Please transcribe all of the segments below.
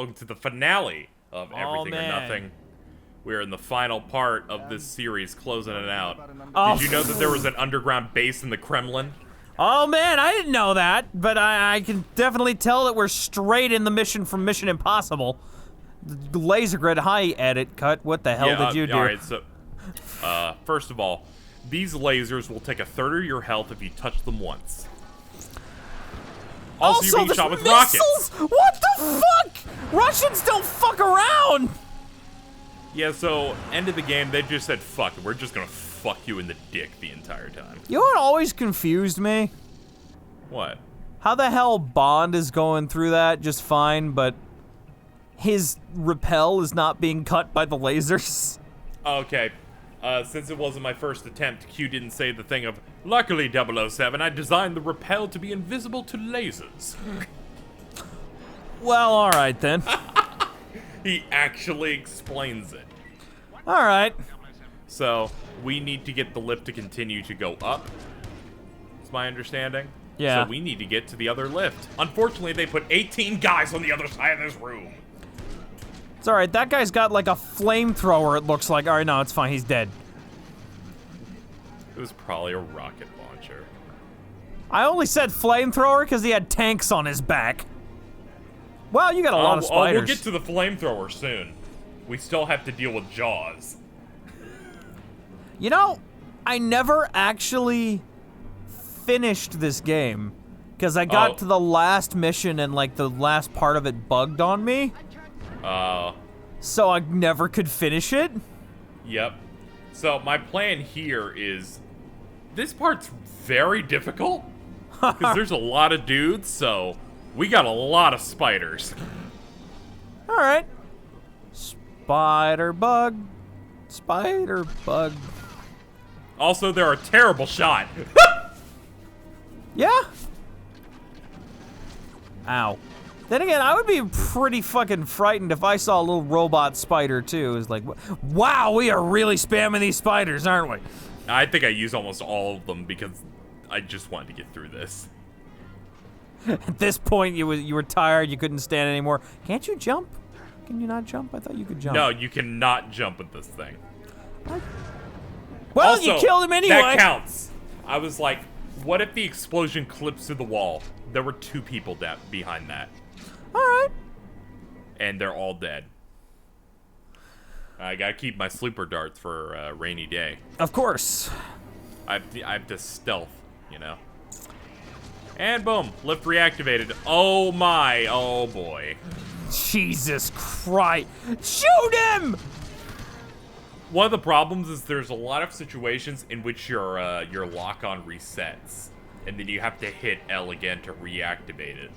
Welcome to the finale of Everything or Nothing. We're in the final part of this series, closing it out. Did you know that there was an underground base in the Kremlin? Oh man, I didn't know that, but I can definitely tell that we're straight in the mission from Mission Impossible. The laser grid, hi, edit cut. What the hell did you do? Alright, so, first of all, these lasers will take a third of your health if you touch them once. Also, you're being shot with rockets. What the fuck? Russians don't fuck around! Yeah, so, end of the game, they just said, fuck it, we're just gonna fuck you in the dick the entire time. You know what always confused me? What? How the hell Bond is going through that just fine, but his rappel is not being cut by the lasers? Okay, since it wasn't my first attempt, Q didn't say the thing of, luckily 007, I designed the rappel to be invisible to lasers. Well, alright then. He actually explains it. Alright. So, we need to get the lift to continue to go up. That's my understanding. Yeah. So we need to get to the other lift. Unfortunately, they put 18 guys on the other side of this room. It's alright, that guy's got like a flamethrower, it looks like. Alright, no, it's fine, he's dead. It was probably a rocket launcher. I only said flamethrower because he had tanks on his back. Wow, you got a lot of spiders. We'll get to the flamethrower soon. We still have to deal with Jaws. You know, I never actually finished this game because I got to the last mission and like the last part of it bugged on me. So I never could finish it. Yep. So my plan here is, this part's very difficult because there's a lot of dudes, so we got a lot of spiders. All right. Spider bug. Spider bug. Also, they're a terrible shot. Yeah. Ow. Then again, I would be pretty fucking frightened if I saw a little robot spider too. It's like, wow, we are really spamming these spiders, aren't we? I think I used almost all of them because I just wanted to get through this. At this point, you were tired, you couldn't stand anymore. Can't you jump? Can you not jump? I thought you could jump. No, you cannot jump with this thing. What? Well, also, you killed him anyway. That counts. I was like, what if the explosion clips through the wall? There were 2 people behind that. Alright. And they're all dead. I gotta keep my sleeper darts for a rainy day. Of course. I have to stealth, you know. And boom, lift reactivated. Oh my, oh boy. Jesus Christ. Shoot him! One of the problems is there's a lot of situations in which your lock-on resets. And then you have to hit L again to reactivate it.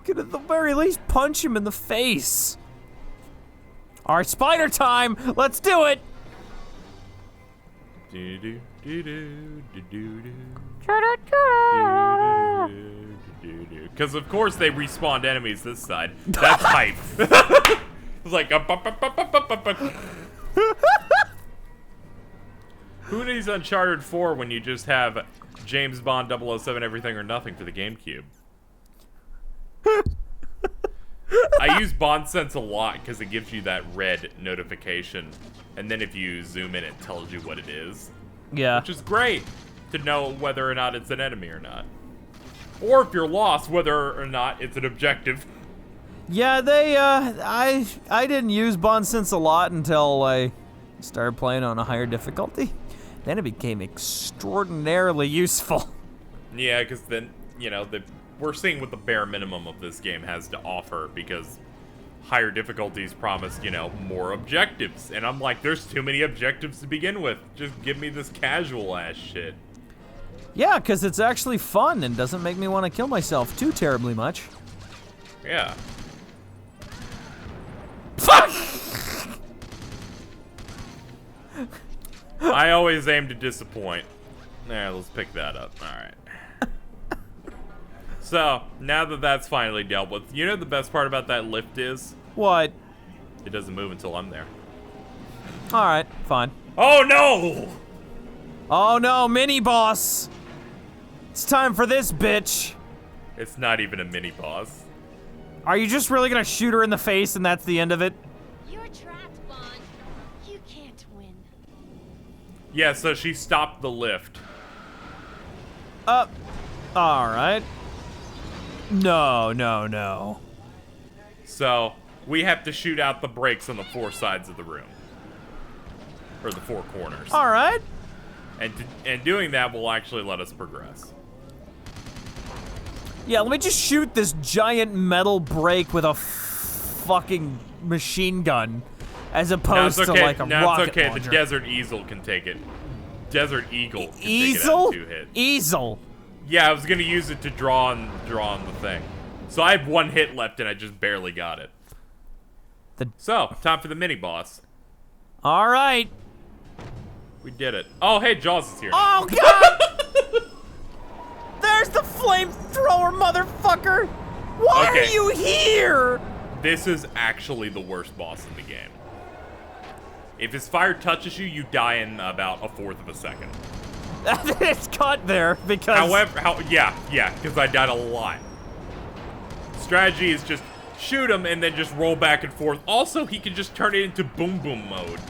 Could at the very least punch him in the face. Alright, spider time! Let's do it! Because of course they respawned enemies this side. That's hype. It's like who needs Uncharted 4 when you just have James Bond 007 Everything or Nothing for the GameCube? I use Bond Sense a lot because it gives you that red notification, and then if you zoom in, it tells you what it is. Yeah. Which is great to know whether or not it's an enemy or not. Or if you're lost, whether or not it's an objective. Yeah, I didn't use Bond Sense a lot until I started playing on a higher difficulty. Then it became extraordinarily useful. Yeah, because then, you know, we're seeing what the bare minimum of this game has to offer, because higher difficulties promise, you know, more objectives. And I'm like, there's too many objectives to begin with. Just give me this casual ass shit. Yeah, because it's actually fun and doesn't make me want to kill myself too terribly much. Yeah. Fuck! I always aim to disappoint. Alright, let's pick that up. Alright. So, now that that's finally dealt with, you know the best part about that lift is? What? It doesn't move until I'm there. Alright, fine. Oh no! Oh no, mini-boss! It's time for this, bitch! It's not even a mini-boss. Are you just really gonna shoot her in the face and that's the end of it? You're trapped, Bond. You can't win. Yeah, so she stopped the lift. Alright. No. So, we have to shoot out the brakes on the 4 sides of the room. Or the 4 corners. Alright. And doing that will actually let us progress. Yeah, let me just shoot this giant metal brake with a fucking machine gun, as opposed to like a rocket it's okay. launcher. The Desert Eagle can take it. Desert Eagle can take it Easel? out in 2 hits. Easel. Yeah, I was gonna use it to draw on the thing. So I have 1 hit left, and I just barely got it. So, time for the mini boss. All right. We did it. Oh, hey, Jaws is here. Oh God! There's the flamethrower, motherfucker! Why Okay. are you here? This is actually the worst boss in the game. If his fire touches you, you die in about 1/4 of a second. It's cut there because. However, yeah, because I died a lot. Strategy is just shoot him and then just roll back and forth. Also, he can just turn it into boom boom mode.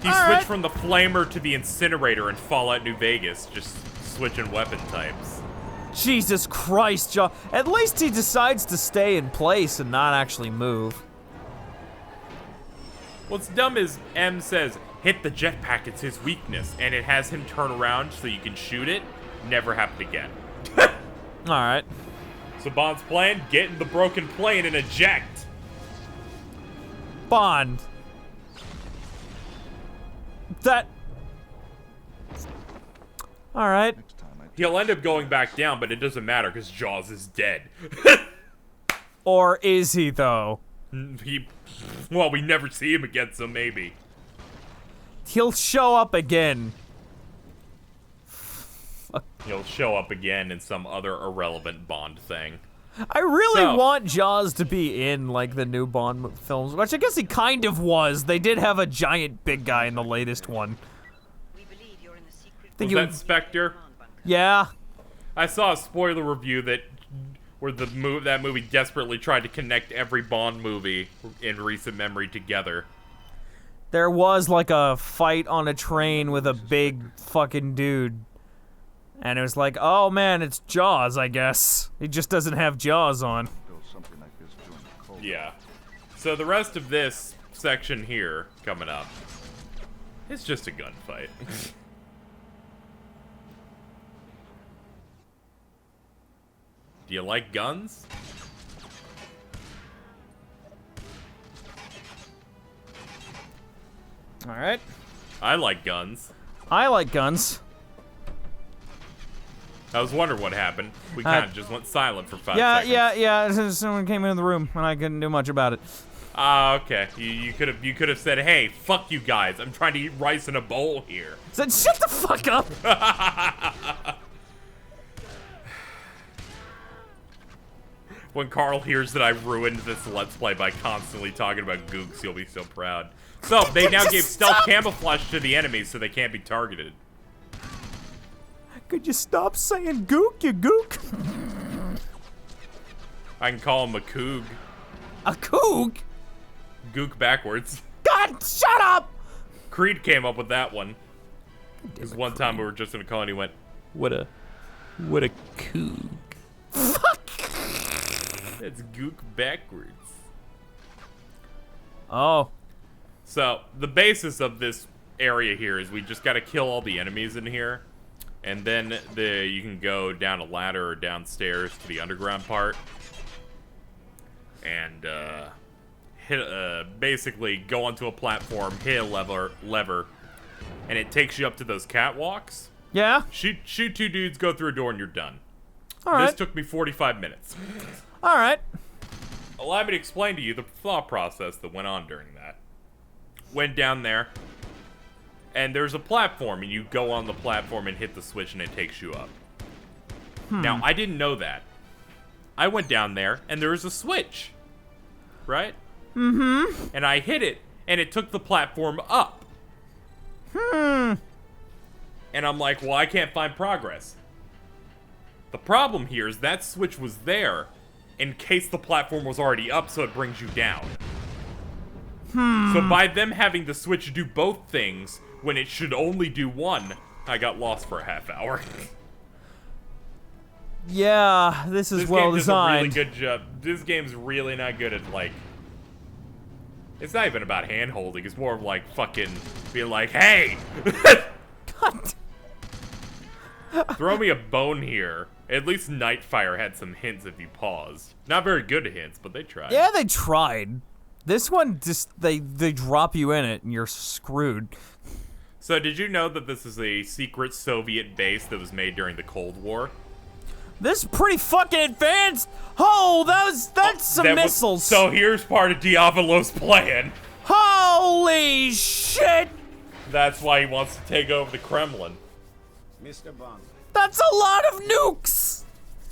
He switched from the flamer to the incinerator in Fallout New Vegas, just switching weapon types. Jesus Christ, John. At least he decides to stay in place and not actually move. What's dumb is M says, hit the jetpack, it's his weakness, and it has him turn around so you can shoot it. Never happened again. Alright. So Bond's plan, get in the broken plane and eject. Bond. That. Alright. He'll end up going back down, but it doesn't matter because Jaws is dead. Or is he, though? Well, we never see him again, so maybe. He'll show up again. He'll show up again in some other irrelevant Bond thing. I really So- want Jaws to be in, like, the new Bond films, which I guess he kind of was. They did have a giant big guy in the latest one. We believe you're in the secret. Was that Spectre? Yeah. I saw a spoiler review where that movie desperately tried to connect every Bond movie in recent memory together. There was, like, a fight on a train with a big fucking dude. And it was like, oh man, it's Jaws, I guess. He just doesn't have Jaws on. Yeah. So the rest of this section here, coming up, it's just a gunfight. Do you like guns? Alright. I like guns. I like guns. I was wondering what happened. We kind of just went silent for 5 Yeah, seconds. yeah. Someone came into the room and I couldn't do much about it. Ah, okay. You could have said, "Hey, fuck you guys. I'm trying to eat rice in a bowl here." Said, shut the fuck up. When Carl hears that I ruined this Let's Play by constantly talking about gooks, he'll be so proud. So, they now gave stealth camouflage to the enemies so they can't be targeted. Could you stop saying gook, you gook? I can call him a coog. A kook? Gook backwards. God, shut up! Creed came up with that one. Because one time we were just in a call and he went, what a coog. Fuck! That's gook backwards. Oh. So, the basis of this area here is we just gotta kill all the enemies in here. And then you can go down a ladder or downstairs to the underground part. And, basically go onto a platform, hit a lever, and it takes you up to those catwalks. Yeah? Shoot 2 dudes, go through a door, and you're done. Alright. This took me 45 minutes. Alright. Allow me to explain to you the thought process that went on during that. Went down there, and there's a platform, and you go on the platform and hit the switch, and it takes you up. Now, I didn't know that. I went down there, and there was a switch. Right? Mm-hmm. And I hit it, and it took the platform up. And I'm like, well, I can't find progress. The problem here is that switch was there, in case the platform was already up, so it brings you down. So by them having the Switch do both things, when it should only do one, I got lost for a half hour. Yeah, this is well designed. This game does a really good job. This game's really not good at, like... It's not even about hand-holding, it's more of, like, fucking being like, hey! God. Throw me a bone here. At least Nightfire had some hints if you paused. Not very good hints, but they tried. Yeah, they tried. This one, just, they drop you in it and you're screwed. So did you know that this is a secret Soviet base that was made during the Cold War? This is pretty fucking advanced. Oh, that's some missiles. So here's part of Diavolo's plan. Holy shit! That's why he wants to take over the Kremlin. Mr. Bond, That's a lot of nukes.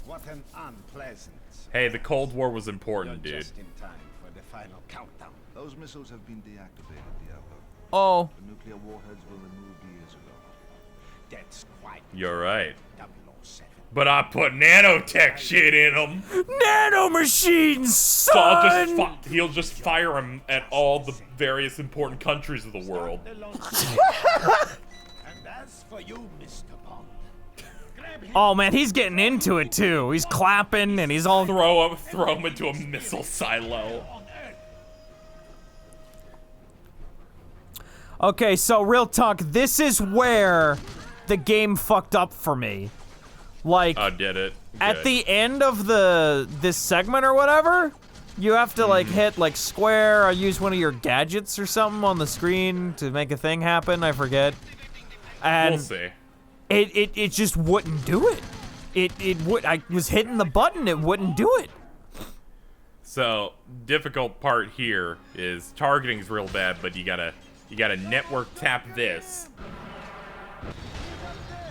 what an unpleasant. Hey, the Cold War was important, You're dude. just in time for the final countdown. Those missiles have been deactivated, Diablo. Oh, The nuclear warheads were removed years ago. That's quite You're right. 007. But I put nanotech shit in him. nano machines, So son. he'll just fire him at all the various important countries of the world. The launch. And as for you, Mr. Bond, grab him. Oh man, he's getting into it too. He's clapping and he's all. Throw him into a missile silo. On Earth. Okay, so real talk. This is where the game fucked up for me. Like I did it. at Good. the end of this segment or whatever, you have to like hit like square or use one of your gadgets or something on the screen to make a thing happen. I forget. And We'll see. it just wouldn't do it. It would. I was hitting the button. It wouldn't do it. So difficult part here is targeting's real bad, but you gotta network tap this,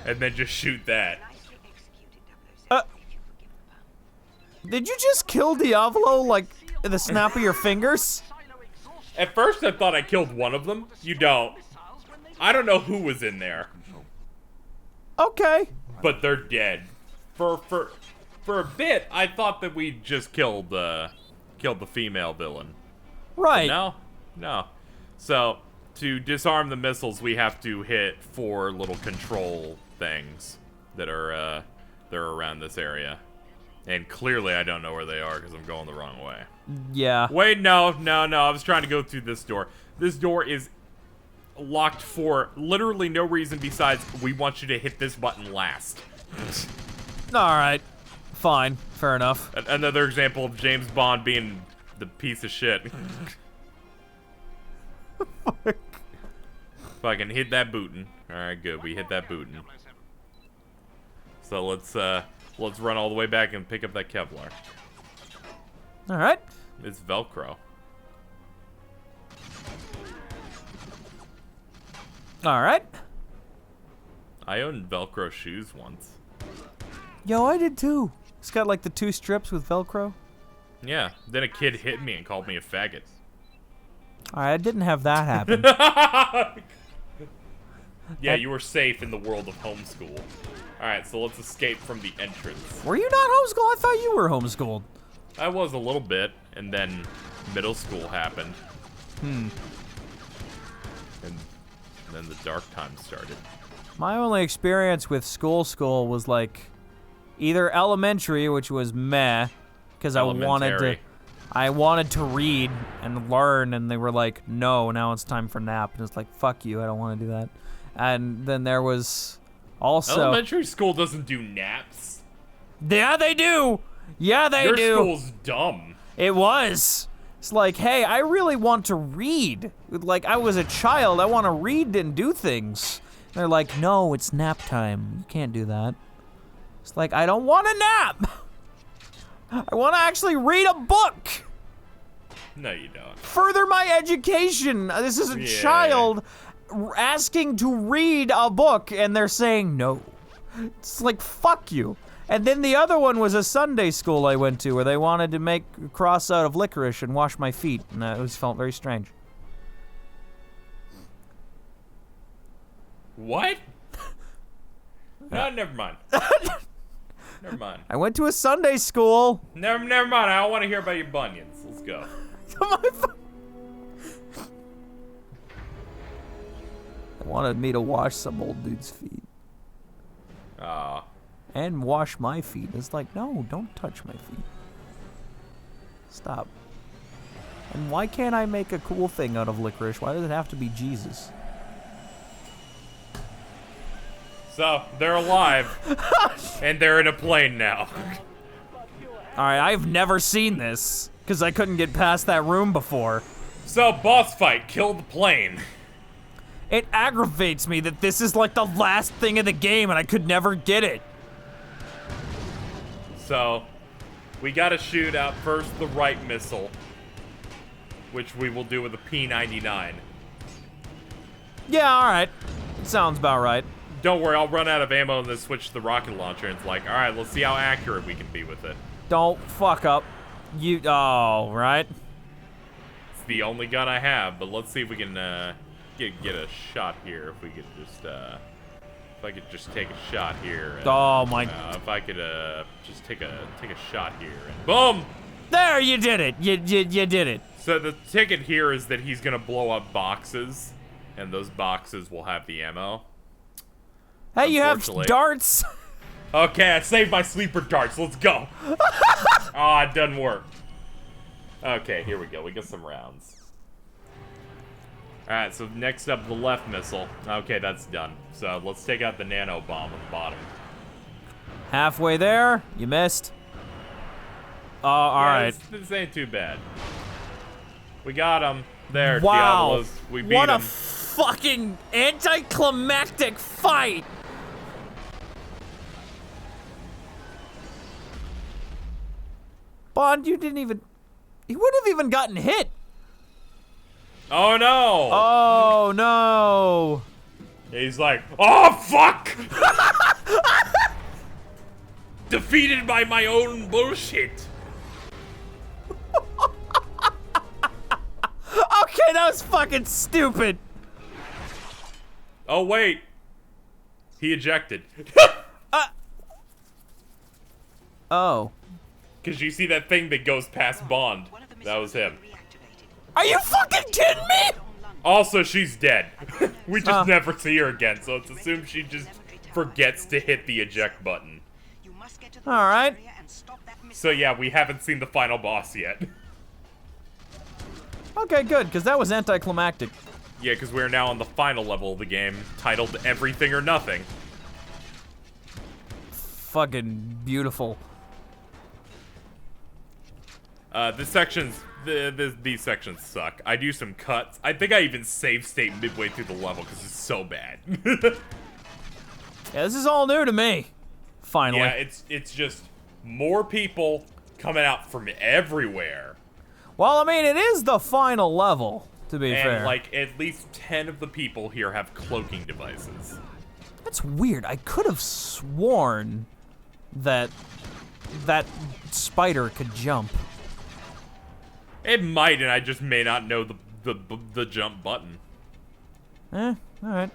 and then just shoot that. Did you just kill Diavolo like in the snap of your fingers? At first, I thought I killed one of them. You don't. I don't know who was in there, Okay. but they're dead. For a bit, I thought that we just killed the female villain. Right. No. So to disarm the missiles, we have to hit 4 little control things that are around this area. And clearly, I don't know where they are because I'm going the wrong way. Yeah. Wait, no. I was trying to go through this door. This door is locked for literally no reason besides we want you to hit this button last. All right. Fine. Fair enough. Another example of James Bond being the piece of shit. Fucking hit that bootin'. Alright, good. We hit that bootin'. So let's run all the way back and pick up that Kevlar. All right. It's Velcro. All right. I owned Velcro shoes once. Yo, I did too. It's got like the 2 strips with Velcro. Yeah. Then a kid hit me and called me a faggot. All right, I didn't have that happen. Yeah, you were safe in the world of homeschool. Alright, so let's escape from the entrance. Were you not homeschooled? I thought you were homeschooled. I was a little bit, and then middle school happened. And then the dark times started. My only experience with school was like either elementary, which was meh, because I wanted to read and learn, and they were like, no, now it's time for nap. And it's like, fuck you, I don't want to do that. And then there was also... Elementary school doesn't do naps. Yeah, they do! Yeah, they Your do! Your school's dumb. It was. It's like, hey, I really want to read. Like, I was a child, I want to read and do things. And they're like, no, it's nap time. You can't do that. It's like, I don't want a nap! I want to actually read a book! No, you don't. Further my education! This is a child asking to read a book, and they're saying no. It's like, fuck you. And then the other one was a Sunday school I went to where they wanted to make a cross out of licorice and wash my feet, and it felt very strange. What? No, never mind. Never mind. I went to a Sunday school. Never mind. I don't want to hear about your bunions. Let's go. Come on. They wanted me to wash some old dude's feet. And wash my feet. It's like, no, don't touch my feet. Stop. And why can't I make a cool thing out of licorice? Why does it have to be Jesus? So, they're alive. And they're in a plane now. Alright, I've never seen this. Because I couldn't get past that room before. So, boss fight. Kill the plane. It aggravates me that this is like the last thing in the game and I could never get it. So, we gotta shoot out first the right missile. Which we will do with a P-99. Yeah, alright. Sounds about right. Don't worry, I'll run out of ammo and then switch to the rocket launcher. And it's like, alright, let's see how accurate we can be with it. Don't fuck up. Oh, right? It's the only gun I have, but let's see if we can get a shot here. If we could just, if I could just take a shot here. And, Oh my. if I could just take a shot here and boom! There, you did it. You did it. So the ticket here is that he's gonna blow up boxes, and those boxes will have the ammo. Hey, you have Unfortunately. darts. Okay, I saved my sleeper darts. Let's go. Ah, it doesn't work. Okay, here we go. We got some rounds. Alright, so next up, the left missile. Okay, that's done. So let's take out the nano bomb at the bottom. Halfway there. You missed. Alright. This ain't too bad. We got him. There, Wow. Diablos. We beat What a him. fucking anticlimactic fight. Bond, you didn't even... He wouldn't have even gotten hit. Oh, no. Oh, no. He's like, oh, fuck! Defeated by my own bullshit. Okay, that was fucking stupid. Oh, wait. He ejected. Oh. Because you see that thing that goes past Bond. That was him. Are you fucking kidding me? Also, she's dead. We just never see her again, so it's assumed she just forgets to hit the eject button. Alright. So yeah, we haven't seen the final boss yet. Okay, good, because that was anticlimactic. Yeah, because we're now on the final level of the game, titled Everything or Nothing. Fucking beautiful. This section's... these sections suck. I do some cuts. I think I even save state midway through the level because it's so bad. Yeah, this is all new to me. Finally. Yeah, it's just more people coming out from everywhere. Well, I mean, it is the final level, to be And fair. like at least 10 of the people here have cloaking devices. That's weird. I could have sworn that that spider could jump. It might, and I just may not know the jump button. All right.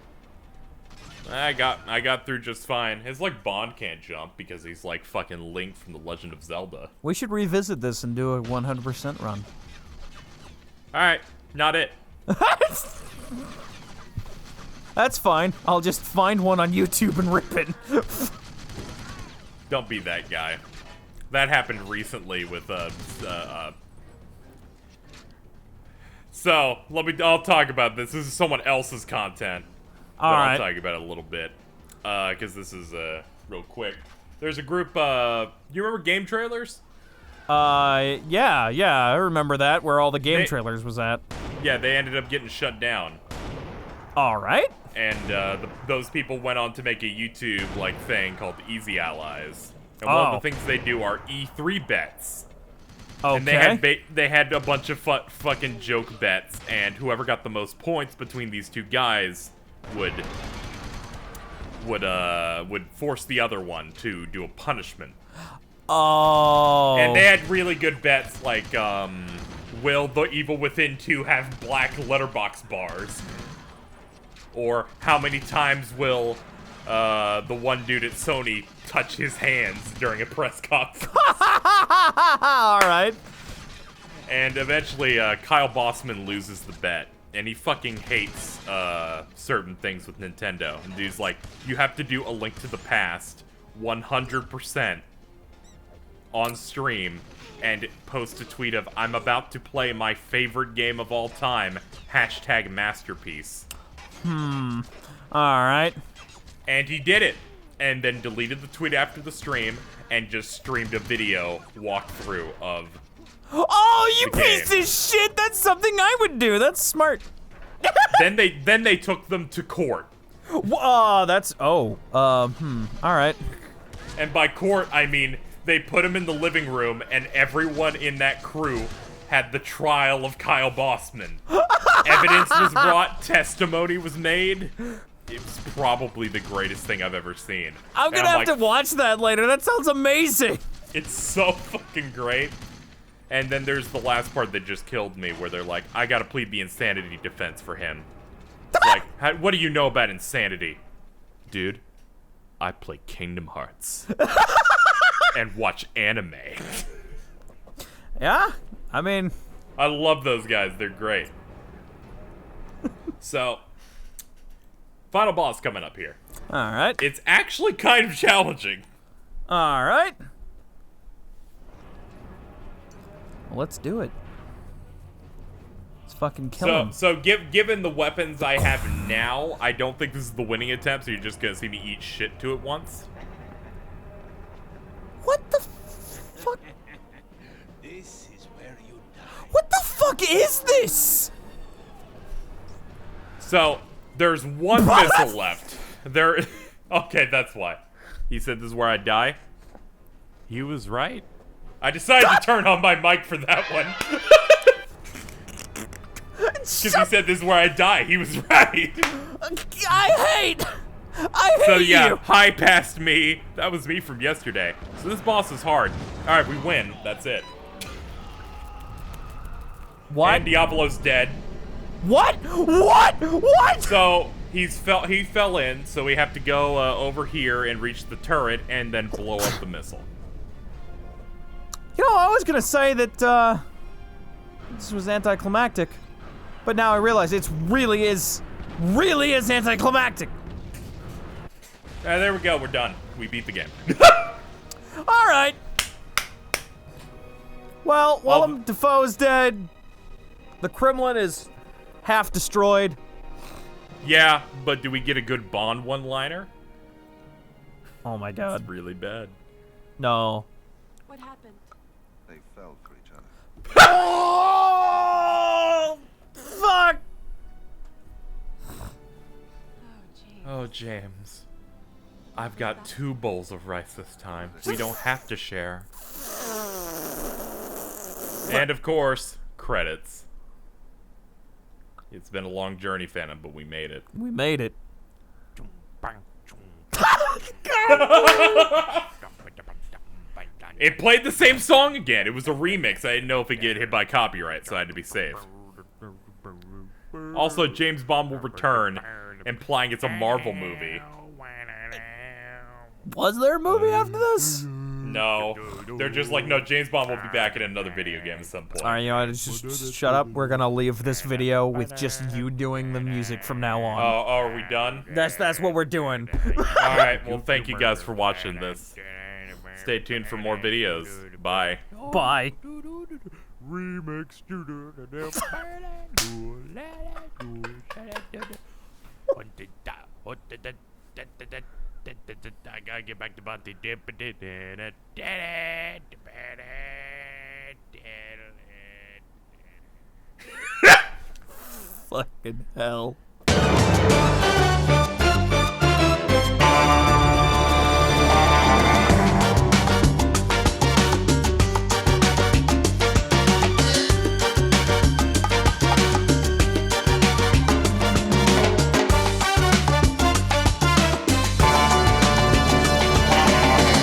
I got through just fine. It's like Bond can't jump because he's like fucking Link from The Legend of Zelda. We should revisit this and do a 100% run. Alright, not it. That's fine. I'll just find one on YouTube and rip it. Don't be that guy. That happened recently with So, I'll talk about this. This is someone else's content. All but right. I'll talk about it a little bit. Because this is, real quick. There's a group, you remember game trailers? Yeah, I remember that, where all the game They- trailers was at. Yeah, they ended up getting shut down. All right. And, those people went on to make a YouTube, like, thing called Easy Allies. And one of the things they do are E3 bets. Okay. And they had a bunch of fucking joke bets, and whoever got the most points between these two guys would force the other one to do a punishment. Oh. And they had really good bets, like, will the Evil Within 2 have black letterbox bars? Or how many times will the one dude at Sony touch his hands during a press conference. All right. And eventually, Kyle Bossman loses the bet. And he fucking hates certain things with Nintendo. And dude's like, you have to do A Link to the Past 100% on stream and post a tweet of, I'm about to play my favorite game of all time, #masterpiece. All right. And he did it. And then deleted the tweet after the stream and just streamed a video walkthrough of Oh, you the piece game. of shit! That's something I would do. That's smart. then they took them to court. That's all right. And by court, I mean they put him in the living room, and everyone in that crew had the trial of Kyle Bossman. Evidence was brought, testimony was made. It was probably the greatest thing I've ever seen. I'm gonna have to watch that later. That sounds amazing. It's so fucking great. And then there's the last part that just killed me, where they're like, I gotta plead the insanity defense for him. It's like, what do you know about insanity? Dude, I play Kingdom Hearts. And watch anime. Yeah? I mean... I love those guys, they're great. So, final boss coming up here. Alright. It's actually kind of challenging. Alright. Well, let's do it. Let's fucking kill him. So given the weapons I have now, I don't think this is the winning attempt, so you're just gonna see me eat shit to it once. What the fuck? This is where you die. What the fuck is this? So, there's one missile left. Okay, that's why. He said this is where I die. He was right. I decided to turn on my mic for that one. Because he said this is where I die. He was right. I hate So yeah, you. high past me. That was me from yesterday. So this boss is hard. Alright, we win. That's it. What? And Diablo's dead. What? What? So he fell in, so we have to go over here and reach the turret and then blow up the missile. You know, I was gonna say that, this was anticlimactic. But now I realize it really is anticlimactic. There we go, we're done. We beat the game. Alright. Well, Willem Dafoe's dead. The Kremlin is half destroyed. Yeah, but do we get a good Bond one-liner? Oh my god. It's really bad. No. What happened? They fell for each other. Oh! Fuck! Oh, gee. Oh, James. I've got 2 bowls of rice this time. We don't have to share. And of course, credits. It's been a long journey, Phantom, but we made it. We made it. It played the same song again. It was a remix. I didn't know if it'd get hit by copyright, so I had to be safe. Also, James Bond will return, implying it's a Marvel movie. Was there a movie after this? No. They're just like, no, James Bond will be back in another video game at some point. Alright, you know what, just shut up. We're gonna leave this video with just you doing the music from now on. Oh, are we done? That's what we're doing. Alright, well, thank you guys for watching this. Stay tuned for more videos. Bye. Bye. Remix. I gotta get back to Monty. Fucking hell.